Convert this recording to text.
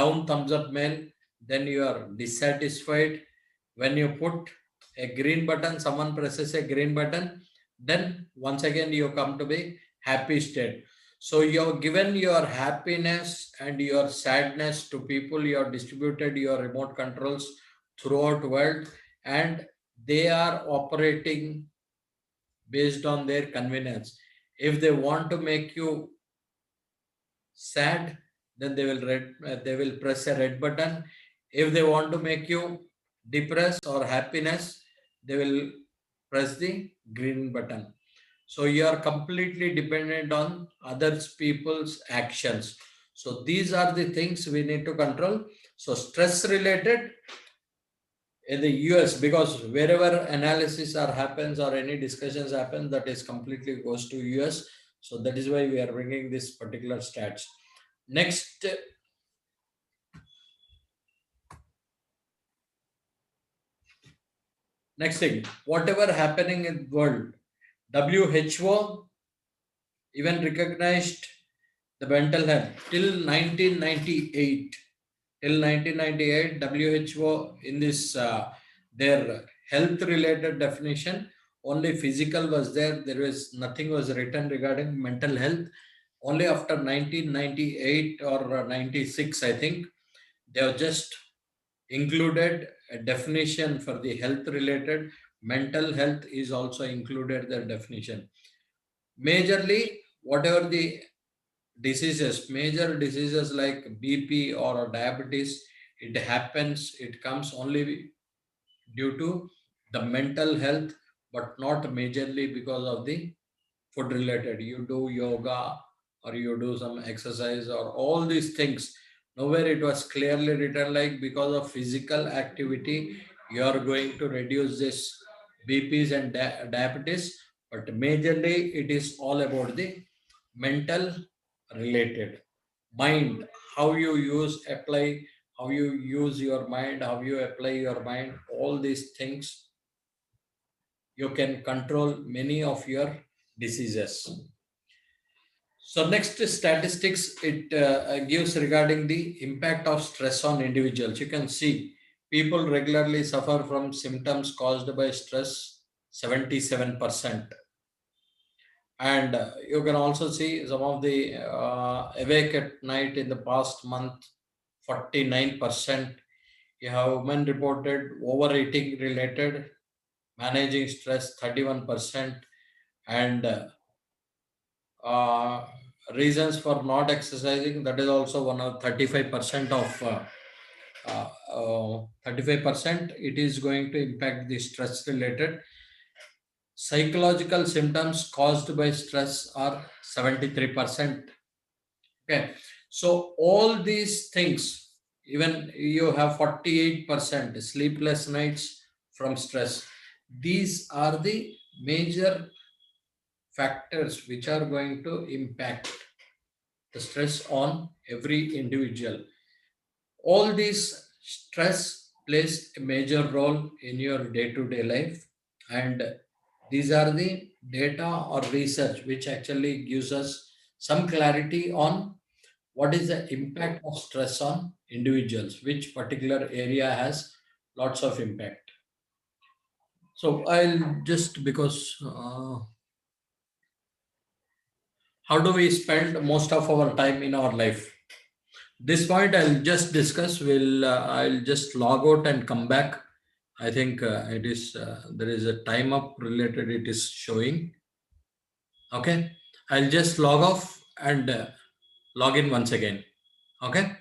down thumbs up mail, then you are dissatisfied. When you put a green button, someone presses a green button, then once again you come to be happy state. So you're given your happiness and your sadness to people. You have distributed your remote controls throughout world, and they are operating based on their convenience. If they want to make you sad, then they will press a red button. If they want to make you depressed or happiness, they will press the green button. So you are completely dependent on others people's actions. So these are the things we need to control. So stress related in the US, because wherever analysis or happens or any discussions happen, that is completely goes to US. So that is why we are bringing this particular stats. Next, next thing, whatever happening in world, WHO even recognized the mental health till 1998. Till 1998, WHO in this their health related definition, only physical was there. There was nothing was written regarding mental health. Only after 1998 or 96, I think, they have just included a definition for the health related. Mental health is also included their definition. Majorly, whatever the diseases, major diseases like BP or diabetes, it happens, it comes only due to the mental health, but not majorly because of the food related. You do yoga or you do some exercise or all these things. Nowhere it was clearly written like because of physical activity you are going to reduce this BPs and diabetes, but majorly it is all about the mental related. Mind, how you use, apply, how you use your mind, how you apply your mind, all these things you can control many of your diseases. So next statistics it gives regarding the impact of stress on individuals. You can see people regularly suffer from symptoms caused by stress, 77%. And you can also see some of the awake at night in the past month, 49%. You have women reported overeating related, managing stress, 31%. And uh, reasons for not exercising, that is also one of 35% of 35%, it is going to impact the stress related. Psychological symptoms caused by stress are 73%. Okay, so all these things, even you have 48% sleepless nights from stress. These are the major factors which are going to impact the stress on every individual. All these stress plays a major role in your day-to-day life, and these are the data or research which actually gives us some clarity on what is the impact of stress on individuals, which particular area has lots of impact. So I'll just because how do we spend most of our time in our life? This point I'll just discuss. Will I'll just log out and come back. I think it is there is a time up related. It is showing. Okay, I'll just log off and log in once again. Okay.